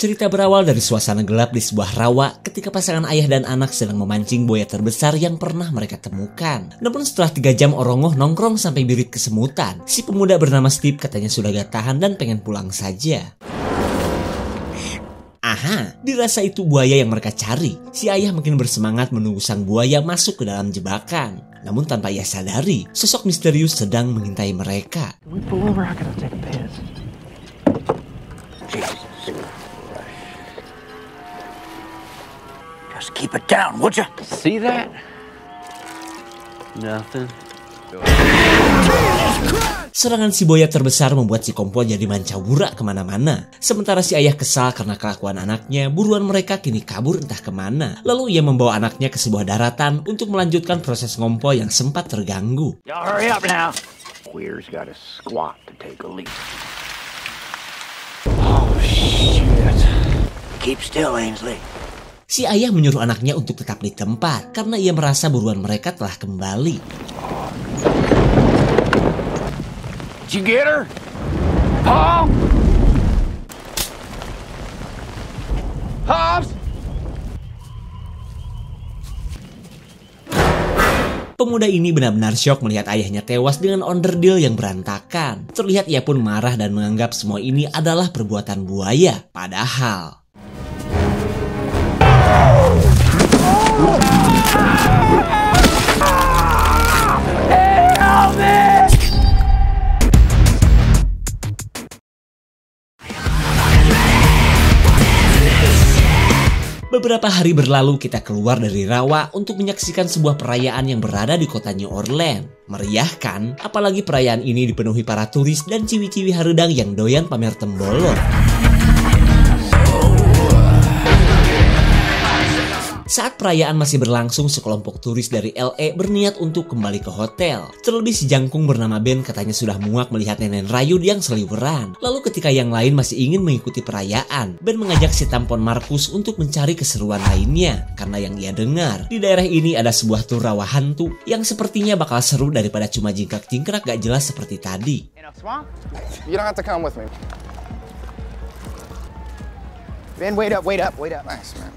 Cerita berawal dari suasana gelap di sebuah rawa ketika pasangan ayah dan anak sedang memancing buaya terbesar yang pernah mereka temukan. Namun setelah 3 jam Orongoh nongkrong sampai birit kesemutan, si pemuda bernama Steve katanya sudah gak tahan dan pengen pulang saja. Aha, dirasa itu buaya yang mereka cari. Si ayah makin bersemangat menunggu sang buaya masuk ke dalam jebakan. Namun tanpa ia sadari, sosok misterius sedang mengintai mereka. Just keep it down, would you? See that? Nothing. Serangan si buaya terbesar membuat si kompol jadi mancawura kemana-mana. Sementara si ayah kesal karena kelakuan anaknya, buruan mereka kini kabur entah kemana. Lalu ia membawa anaknya ke sebuah daratan untuk melanjutkan proses ngompol yang sempat terganggu. Y'all hurry up now. Weir's got a squat to take a leak. Oh, shit. Keep still, Ainsley. Si ayah menyuruh anaknya untuk tetap di tempat karena ia merasa buruan mereka telah kembali. Did you get her? Paul? Hobbs? Pemuda ini benar-benar syok melihat ayahnya tewas dengan onderdil yang berantakan. Terlihat ia pun marah dan menganggap semua ini adalah perbuatan buaya. Padahal... Beberapa hari berlalu kita keluar dari rawa untuk menyaksikan sebuah perayaan yang berada di kota New Orleans. Meriah kan? Apalagi perayaan ini dipenuhi para turis dan ciwi-ciwi haredang yang doyan pamer tembolok. Saat perayaan masih berlangsung, sekelompok turis dari LA berniat untuk kembali ke hotel. Terlebih si jangkung bernama Ben katanya sudah muak melihat nenek Rayud yang seliweran. Lalu ketika yang lain masih ingin mengikuti perayaan, Ben mengajak si tampon Markus untuk mencari keseruan lainnya. Karena yang ia dengar, di daerah ini ada sebuah tur rawa hantu yang sepertinya bakal seru daripada cuma jingkrak-jingkrak gak jelas seperti tadi. You don't have to come with me. Ben, wait up. Nice, man.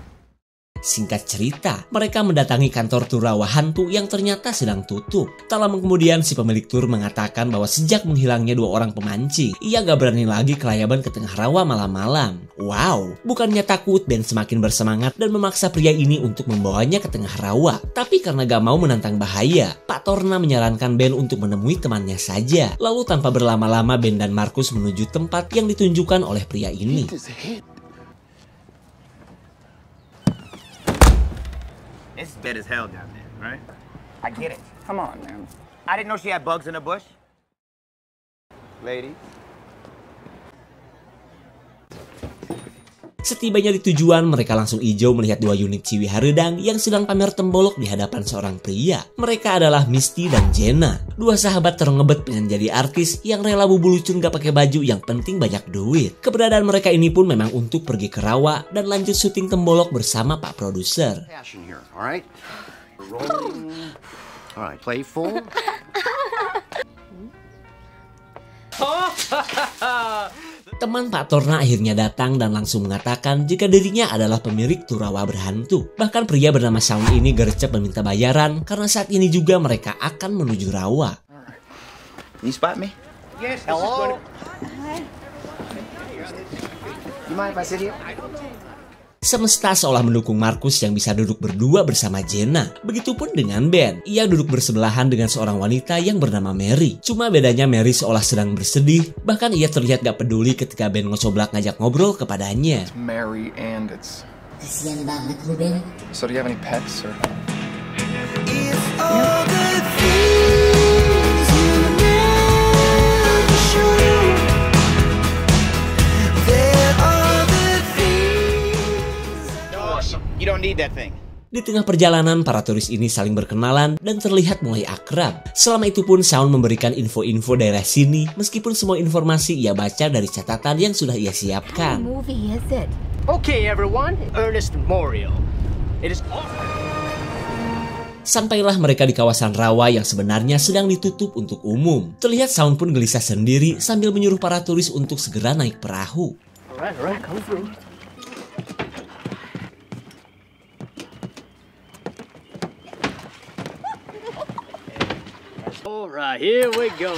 Singkat cerita, mereka mendatangi kantor tur rawa hantu yang ternyata sedang tutup. Tak lama kemudian si pemilik tur mengatakan bahwa sejak menghilangnya 2 orang pemancing, ia gak berani lagi kelayaban ke tengah rawa malam-malam. Wow, bukannya takut, Ben semakin bersemangat dan memaksa pria ini untuk membawanya ke tengah rawa. Tapi karena gak mau menantang bahaya, Pak Torna menyarankan Ben untuk menemui temannya saja. Lalu tanpa berlama-lama Ben dan Markus menuju tempat yang ditunjukkan oleh pria ini. It's dead as hell down there, right? I get it. Come on, man. I didn't know she had bugs in the bush. Lady. Setibanya di tujuan, mereka langsung ijo melihat 2 unit ciwi haredang yang sedang pamer tembolok di hadapan seorang pria. Mereka adalah Misty dan Jenna, 2 sahabat terengebet pengen jadi artis yang rela bubulucun gak pakai baju yang penting banyak duit. Keberadaan mereka ini pun memang untuk pergi ke rawa dan lanjut syuting tembolok bersama Pak Produser. Alright, playful. Teman Pak Torna akhirnya datang dan langsung mengatakan jika dirinya adalah pemilik tur rawa berhantu. Bahkan pria bernama Shaun ini gercep meminta bayaran karena saat ini juga mereka akan menuju rawa. You spot me? Yes. Hello. You mind if I sit here? Semesta seolah mendukung Markus yang bisa duduk berdua bersama Jenna. Begitupun dengan Ben. Ia duduk bersebelahan dengan seorang wanita yang bernama Mary. Cuma bedanya Mary seolah sedang bersedih. Bahkan ia terlihat gak peduli ketika Ben ngocoblak ngajak ngobrol kepadanya. It's Mary and it's... Kasian banget lu, Ben. So do you have any pets or... You don't need that thing. Di tengah perjalanan, para turis ini saling berkenalan dan terlihat mulai akrab. Selama itu pun Shaun memberikan info-info daerah sini, meskipun semua informasi ia baca dari catatan yang sudah ia siapkan. Movie is it? Okay, everyone. Ernest Memorial. It is Sampailah mereka di kawasan rawa yang sebenarnya sedang ditutup untuk umum. Terlihat Shaun pun gelisah sendiri sambil menyuruh para turis untuk segera naik perahu. Alright, come through. All right, here we go.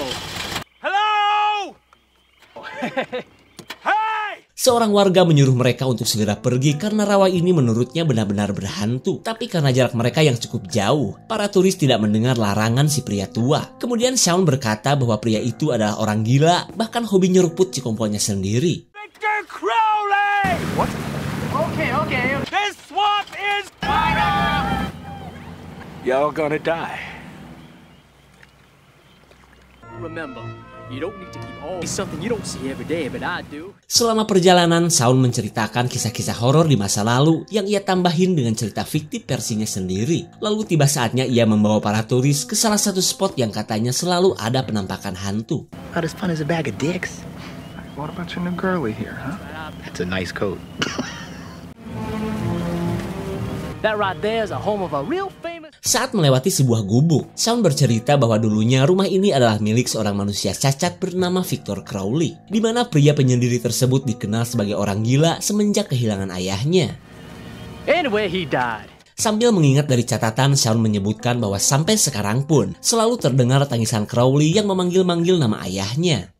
Seorang warga menyuruh mereka untuk segera pergi karena rawa ini menurutnya benar-benar berhantu. Tapi karena jarak mereka yang cukup jauh, para turis tidak mendengar larangan si pria tua. Kemudian Shaun berkata bahwa pria itu adalah orang gila, bahkan hobi nyeruput si komponya sendiri. Victor Crowley! What? Okay. This swamp is fire! Y'all gonna die. Remember, you don't need to keep all something you don't see every day, but I do. Selama perjalanan, Shaun menceritakan kisah-kisah horor di masa lalu yang ia tambahin dengan cerita fiktif versinya sendiri. Lalu tiba saatnya ia membawa para turis ke salah satu spot yang katanya selalu ada penampakan hantu. About as fun as a bag of dicks. What about your new girlie here, huh? That's a nice coat. That right there is a home of a real famous. Saat melewati sebuah gubuk, Shaun bercerita bahwa dulunya rumah ini adalah milik seorang manusia cacat bernama Victor Crowley, di mana pria penyendiri tersebut dikenal sebagai orang gila semenjak kehilangan ayahnya. Anyway, he died. Sambil mengingat dari catatan, Shaun menyebutkan bahwa sampai sekarang pun selalu terdengar tangisan Crowley yang memanggil-manggil nama ayahnya.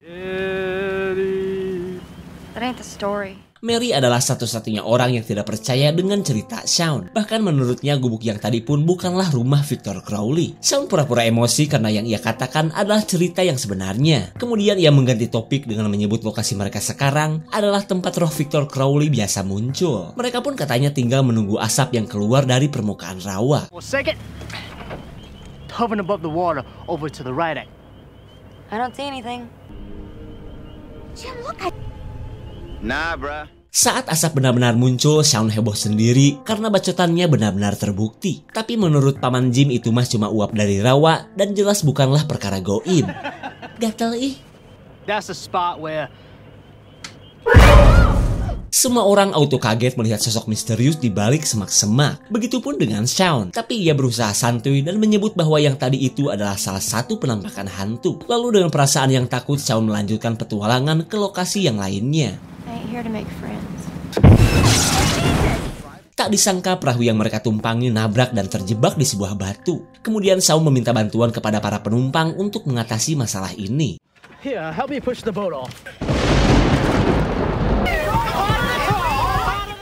That ain't the story. Mary adalah satu-satunya orang yang tidak percaya dengan cerita Shaun. Bahkan menurutnya gubuk yang tadi pun bukanlah rumah Victor Crowley. Shaun pura-pura emosi karena yang ia katakan adalah cerita yang sebenarnya. Kemudian ia mengganti topik dengan menyebut lokasi mereka sekarang adalah tempat roh Victor Crowley biasa muncul. Mereka pun katanya tinggal menunggu asap yang keluar dari permukaan rawa. For a second, hovering above the water over to the right. I don't see anything. Jim, look, Nah, bruh. Saat asap benar-benar muncul, Shaun heboh sendiri karena bacotannya benar-benar terbukti. Tapi menurut Paman Jim itu mah cuma uap dari rawa dan jelas bukanlah perkara goib. Gatel ih. That's a spot where Semua orang auto kaget melihat sosok misterius di balik semak-semak. Begitupun dengan Shaun. Tapi ia berusaha santuy dan menyebut bahwa yang tadi itu adalah salah satu penampakan hantu. Lalu dengan perasaan yang takut, Shaun melanjutkan petualangan ke lokasi yang lainnya. I ain't here to make friends. Tak disangka perahu yang mereka tumpangi nabrak dan terjebak di sebuah batu. Kemudian Shaun meminta bantuan kepada para penumpang untuk mengatasi masalah ini. here, help me push the boat off.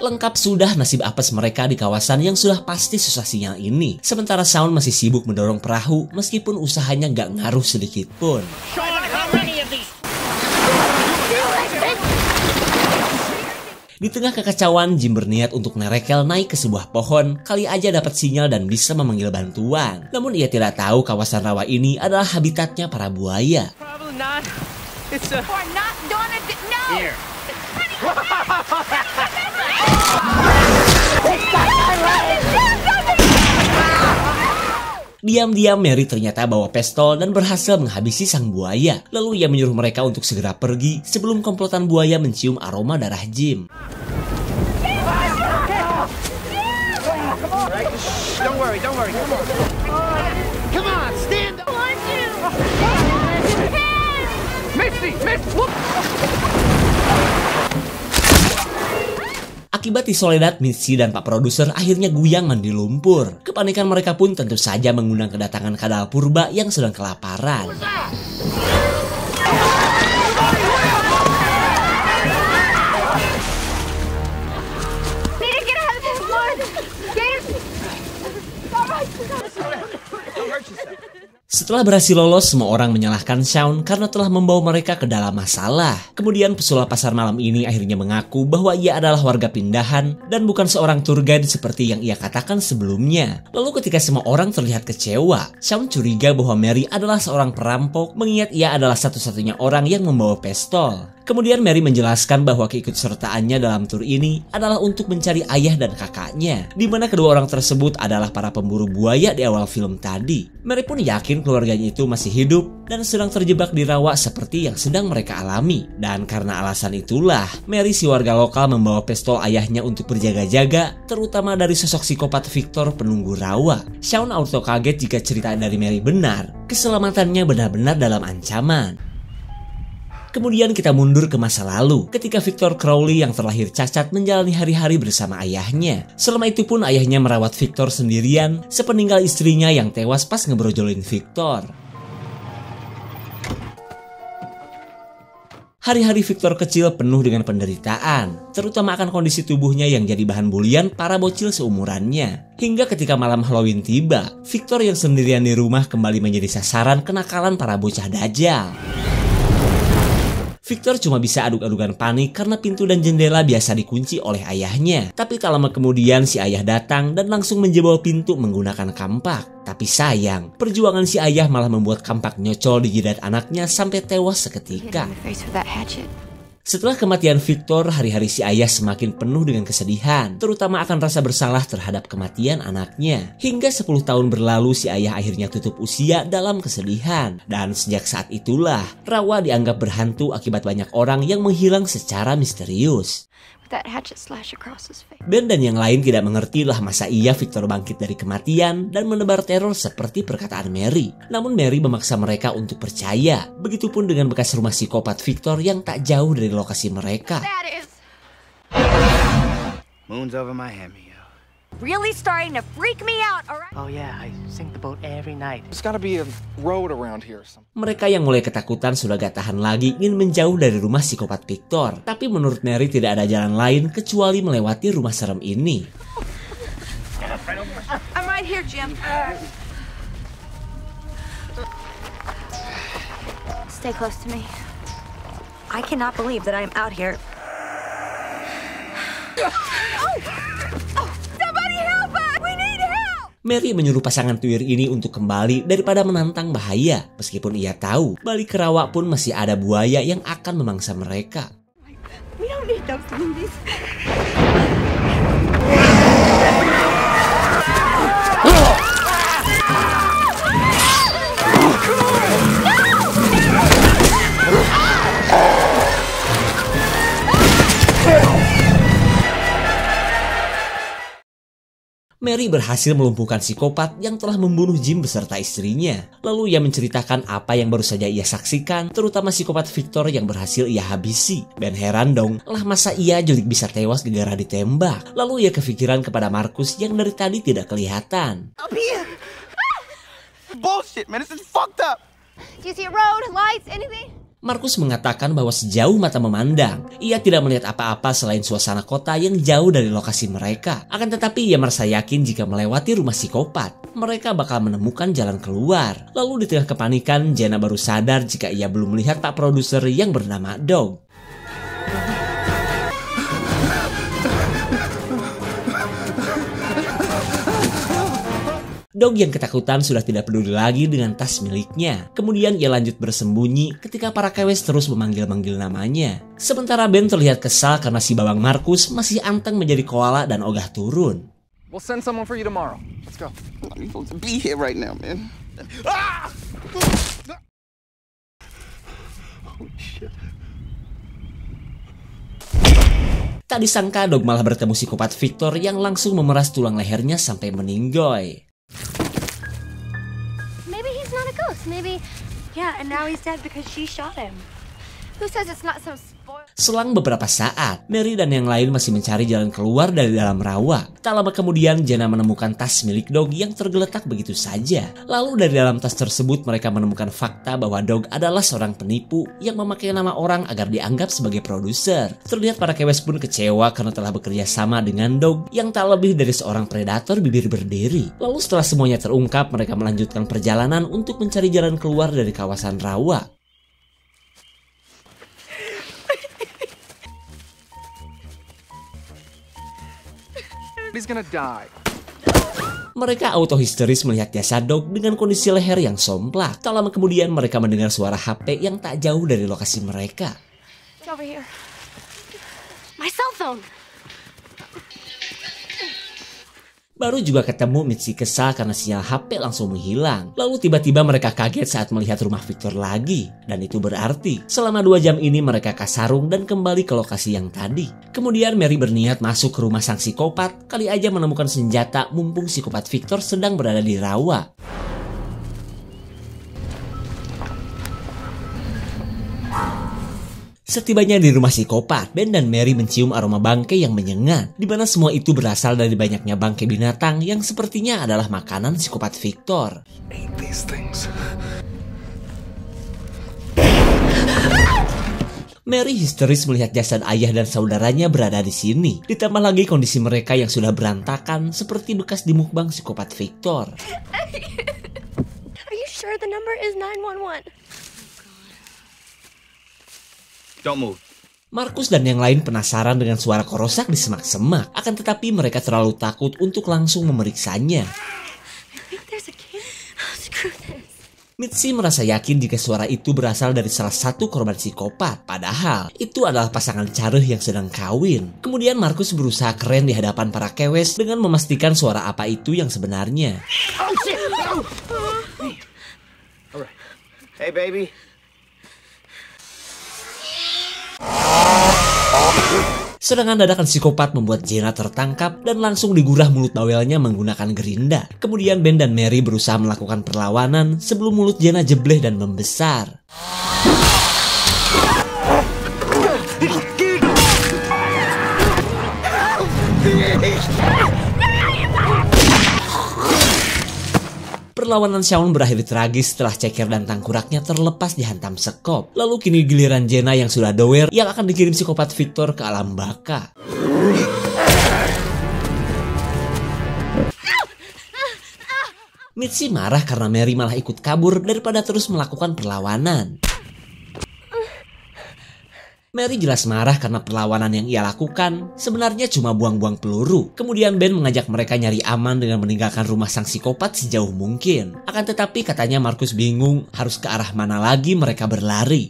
Lengkap sudah nasib apes mereka di kawasan yang sudah pasti susah sinyal ini. Sementara Shaun masih sibuk mendorong perahu meskipun usahanya gak ngaruh sedikit pun. Di tengah kekacauan, Jim berniat untuk nerekel naik ke sebuah pohon, kali aja dapat sinyal dan bisa memanggil bantuan. Namun ia tidak tahu kawasan rawa ini adalah habitatnya para buaya. Probably not. It's a... We're not doing it. No. Here. Diam-diam Mary ternyata bawa pistol dan berhasil menghabisi sang buaya. Lalu ia menyuruh mereka untuk segera pergi sebelum komplotan buaya mencium aroma darah Jim. Don't worry. Come on. Come on, stand up. Misty, whoop. Akibat di Soledad, Mitzi dan Pak Produser akhirnya guyang mandi lumpur. Kepanikan mereka pun tentu saja mengundang kedatangan kadal purba yang sedang kelaparan. Setelah berhasil lolos, semua orang menyalahkan Shaun karena telah membawa mereka ke dalam masalah. Kemudian pesulap pasar malam ini akhirnya mengaku bahwa ia adalah warga pindahan dan bukan seorang tour guide seperti yang ia katakan sebelumnya. Lalu ketika semua orang terlihat kecewa, Shaun curiga bahwa Mary adalah seorang perampok mengingat ia adalah satu-satunya orang yang membawa pistol. Kemudian Mary menjelaskan bahwa keikutsertaannya dalam tur ini adalah untuk mencari ayah dan kakaknya, di mana kedua orang tersebut adalah para pemburu buaya di awal film tadi. Mary pun yakin keluarganya itu masih hidup dan sedang terjebak di rawa seperti yang sedang mereka alami. Dan karena alasan itulah, Mary si warga lokal membawa pistol ayahnya untuk berjaga-jaga, terutama dari sosok psikopat Victor penunggu rawa. Shaun auto kaget jika cerita dari Mary benar, keselamatannya benar-benar dalam ancaman. Kemudian kita mundur ke masa lalu, ketika Victor Crowley yang terlahir cacat menjalani hari-hari bersama ayahnya. Selama itu pun ayahnya merawat Victor sendirian, sepeninggal istrinya yang tewas pas ngebrojolin Victor. Hari-hari Victor kecil penuh dengan penderitaan, terutama akan kondisi tubuhnya yang jadi bahan bulian para bocil seumurannya. Hingga ketika malam Halloween tiba, Victor yang sendirian di rumah kembali menjadi sasaran kenakalan para bocah dajal. Victor cuma bisa aduk-adukan panik karena pintu dan jendela biasa dikunci oleh ayahnya. Tapi tak lama kemudian si ayah datang dan langsung menjebol pintu menggunakan kampak. Tapi sayang, perjuangan si ayah malah membuat kampak nyocol di jidat anaknya sampai tewas seketika. Setelah kematian Victor, hari-hari si ayah semakin penuh dengan kesedihan, terutama akan rasa bersalah terhadap kematian anaknya. Hingga 10 tahun berlalu, si ayah akhirnya tutup usia dalam kesedihan. Dan sejak saat itulah, Rawa dianggap berhantu akibat banyak orang yang menghilang secara misterius. Ben dan yang lain tidak mengerti lah masa iya Victor bangkit dari kematian dan menebar teror seperti perkataan Mary. Namun Mary memaksa mereka untuk percaya. Begitupun dengan bekas rumah psikopat Victor yang tak jauh dari lokasi mereka. Moon's over Miami, yo. Really starting to freak me out, alright? Oh yeah, I sink the boat every night. There's gotta be a road around here or something. Mereka yang mulai ketakutan sudah gak tahan lagi ingin menjauh dari rumah psikopat Victor. Tapi menurut Mary tidak ada jalan lain kecuali melewati rumah serem ini. I'm right here, Jim. Stay close to me. I cannot believe that I am out here. Mary menyuruh pasangan tuir ini untuk kembali daripada menantang bahaya. Meskipun ia tahu, balik ke rawa pun masih ada buaya yang akan memangsa mereka. We don't need those movies. Mary berhasil melumpuhkan psikopat yang telah membunuh Jim beserta istrinya. Lalu ia menceritakan apa yang baru saja ia saksikan, terutama psikopat Victor yang berhasil ia habisi. Ben heran dong, lah masa ia jadi bisa tewas gara-gara ditembak. Lalu ia kepikiran kepada Marcus yang dari tadi tidak kelihatan. Bullshit, man. This is fucked up. Do you see a road, lights, anything? Marcus mengatakan bahwa sejauh mata memandang, ia tidak melihat apa-apa selain suasana kota yang jauh dari lokasi mereka. Akan tetapi ia merasa yakin jika melewati rumah psikopat, mereka bakal menemukan jalan keluar. Lalu di tengah kepanikan, Jenna baru sadar jika ia belum melihat pak produser yang bernama Dog. Dog yang ketakutan sudah tidak peduli lagi dengan tas miliknya. Kemudian ia lanjut bersembunyi ketika para kewes terus memanggil-manggil namanya. Sementara Ben terlihat kesal karena si babang Marcus masih anteng menjadi koala dan ogah turun. We'll send someone for you tomorrow. Let's go. I'm supposed to be here right now, man. Ah! Holy shit. Tak disangka Dog malah bertemu psikopat Victor yang langsung memeras tulang lehernya sampai meninggoy. Maybe he's not a ghost. Maybe, Yeah, and now he's dead because she shot him. who says it's not some spoiled? Selang beberapa saat, Mary dan yang lain masih mencari jalan keluar dari dalam rawa. Tak lama kemudian, Jenna menemukan tas milik Dog yang tergeletak begitu saja. Lalu dari dalam tas tersebut mereka menemukan fakta bahwa Dog adalah seorang penipu yang memakai nama orang agar dianggap sebagai produser. Terlihat para kewes pun kecewa karena telah bekerja sama dengan Dog yang tak lebih dari seorang predator bibir berdiri. Lalu setelah semuanya terungkap, mereka melanjutkan perjalanan untuk mencari jalan keluar dari kawasan rawa. He's gonna die. Mereka auto histeris melihat jasad Dog dengan kondisi leher yang somplak. Tak lama kemudian mereka mendengar suara HP yang tak jauh dari lokasi mereka. It's over here. My cell phone. Baru juga ketemu, Mitzi kesal karena sinyal HP langsung menghilang. Lalu tiba-tiba mereka kaget saat melihat rumah Victor lagi. Dan itu berarti selama 2 jam ini mereka kasarung dan kembali ke lokasi yang tadi. Kemudian Mary berniat masuk ke rumah sang psikopat, kali aja menemukan senjata mumpung psikopat Victor sedang berada di rawa. Setibanya di rumah psikopat, Ben dan Mary mencium aroma bangkai yang menyengat, di mana semua itu berasal dari banyaknya bangkai binatang yang sepertinya adalah makanan psikopat Victor. Mary histeris melihat jasad ayah dan saudaranya berada di sini. Ditambah lagi kondisi mereka yang sudah berantakan seperti bekas dimukbang psikopat Victor. Are you sure the number is 911? Don't move. Markus dan yang lain penasaran dengan suara korosak di semak-semak. Akan tetapi mereka terlalu takut untuk langsung memeriksanya. I think there's a kid. Oh, screw this. Mitzi merasa yakin jika suara itu berasal dari salah satu korban psikopat. Padahal itu adalah pasangan careh yang sedang kawin. Kemudian Markus berusaha keren di hadapan para kewes dengan memastikan suara apa itu yang sebenarnya. Oh shit! No! Hey. All right. Hey, baby. Serangan dadakan psikopat membuat Jenna tertangkap dan langsung digurah mulut bawelnya menggunakan gerinda. Kemudian Ben dan Mary berusaha melakukan perlawanan sebelum mulut Jenna jebleh dan membesar. Perlawanan Shaun berakhir tragis setelah ceker dan tangkuraknya terlepas dihantam sekop. Lalu kini giliran Jenna yang sudah dower yang akan dikirim psikopat Victor ke alam baka. Mitzi marah karena Mary malah ikut kabur daripada terus melakukan perlawanan. Mary jelas marah karena perlawanan yang ia lakukan sebenarnya cuma buang-buang peluru. Kemudian Ben mengajak mereka nyari aman dengan meninggalkan rumah sang psikopat sejauh mungkin. Akan tetapi katanya Markus bingung harus ke arah mana lagi mereka berlari.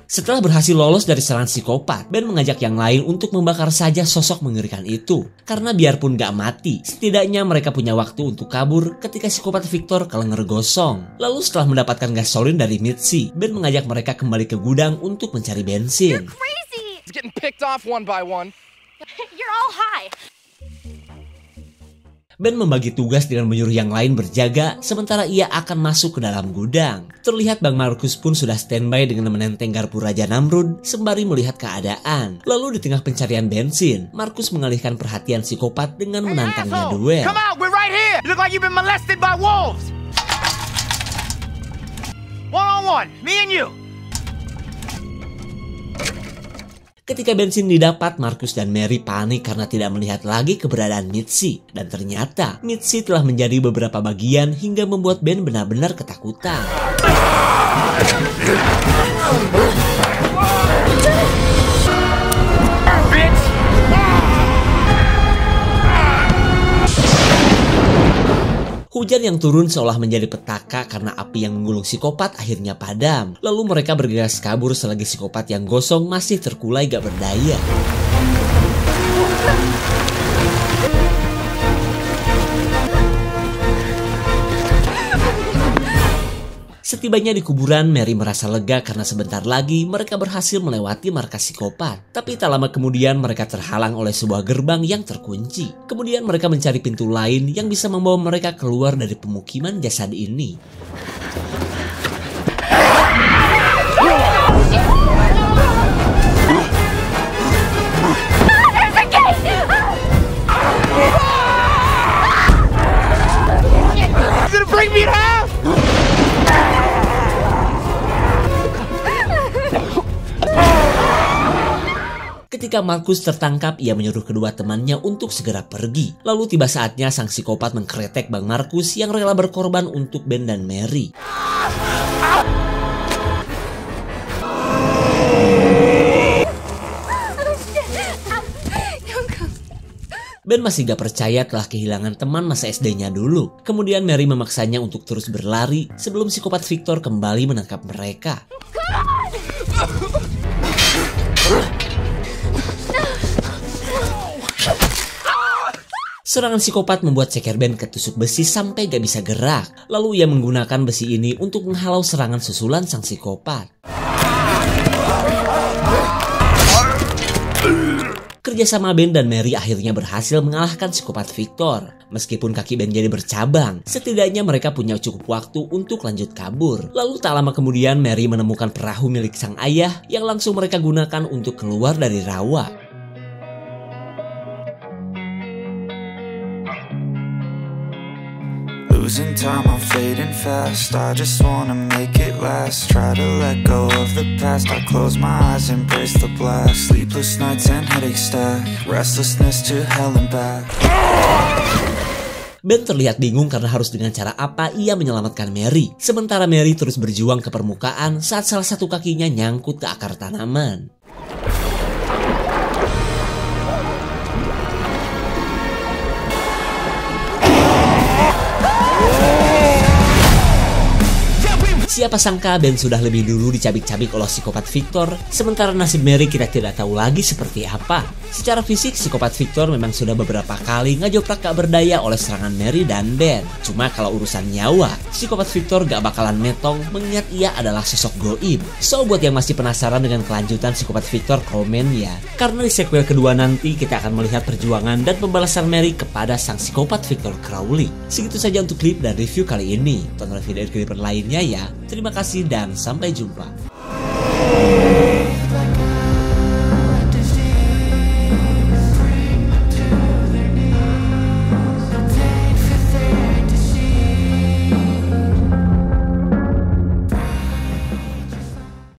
Setelah berhasil lolos dari serangan psikopat, Ben mengajak yang lain untuk membakar saja sosok mengerikan itu. Karena biarpun gak mati, setidaknya mereka punya waktu untuk kabur ketika psikopat Victor kelenger gosong. Lalu setelah mendapatkan gasolin dari Mitzi, Ben mengajak mereka kembali ke gudang untuk mencari bensin. Crazy! It's getting picked off one by one. You're all high. Ben membagi tugas dengan menyuruh yang lain berjaga, sementara ia akan masuk ke dalam gudang. Terlihat Bang Markus pun sudah standby dengan menenteng garpu Raja Namrud sembari melihat keadaan. Lalu di tengah pencarian bensin, Markus mengalihkan perhatian psikopat dengan menantangnya duel. Come out, we're right here. You look like you've been molested by wolves. One on one, me and you. Ketika bensin didapat, Markus dan Mary panik karena tidak melihat lagi keberadaan Mitzi. Dan ternyata, Mitzi telah menjadi beberapa bagian hingga membuat Ben benar-benar ketakutan. Hujan yang turun seolah menjadi petaka karena api yang menggulung psikopat akhirnya padam. Lalu mereka bergegas kabur selagi psikopat yang gosong masih terkulai gak berdaya. Setibanya di kuburan, Mary merasa lega karena sebentar lagi mereka berhasil melewati markas psikopat. Tapi tak lama kemudian mereka terhalang oleh sebuah gerbang yang terkunci. Kemudian mereka mencari pintu lain yang bisa membawa mereka keluar dari pemukiman jasad ini. Bring me down! Ketika Markus tertangkap, ia menyuruh kedua temannya untuk segera pergi. Lalu tiba saatnya sang psikopat mengkretek Bang Markus yang rela berkorban untuk Ben dan Mary. Ben masih gak percaya telah kehilangan teman masa SD-nya dulu. Kemudian Mary memaksanya untuk terus berlari sebelum psikopat Victor kembali menangkap mereka. Serangan psikopat membuat ceker Ben ketusuk besi sampai gak bisa gerak. Lalu ia menggunakan besi ini untuk menghalau serangan susulan sang psikopat. Kerjasama Ben dan Mary akhirnya berhasil mengalahkan psikopat Victor. Meskipun kaki Ben jadi bercabang, setidaknya mereka punya cukup waktu untuk lanjut kabur. Lalu tak lama kemudian Mary menemukan perahu milik sang ayah yang langsung mereka gunakan untuk keluar dari rawa. Losing time, I'm fading fast. I just wanna make it last. Try to let go of the past. I close my eyes, embrace the blast. Sleepless nights and headaches stack. Restlessness to hell and back. Ben terlihat bingung karena harus dengan cara apa ia menyelamatkan Mary. Sementara Mary terus berjuang ke permukaan saat salah satu kakinya nyangkut ke akar tanaman. Siapa sangka Ben sudah lebih dulu dicabik-cabik oleh psikopat Victor, sementara nasib Mary kita tidak tahu lagi seperti apa. Secara fisik, psikopat Victor memang sudah beberapa kali ngajoprak gak berdaya oleh serangan Mary dan Ben. Cuma kalau urusan nyawa, psikopat Victor gak bakalan metong mengingat ia adalah sosok goib. So buat yang masih penasaran dengan kelanjutan psikopat Victor, komen ya. Karena di sequel kedua nanti kita akan melihat perjuangan dan pembalasan Mary kepada sang psikopat Victor Crowley. Segitu saja untuk klip dan review kali ini. Tonton video klip lainnya ya. Terima kasih dan sampai jumpa.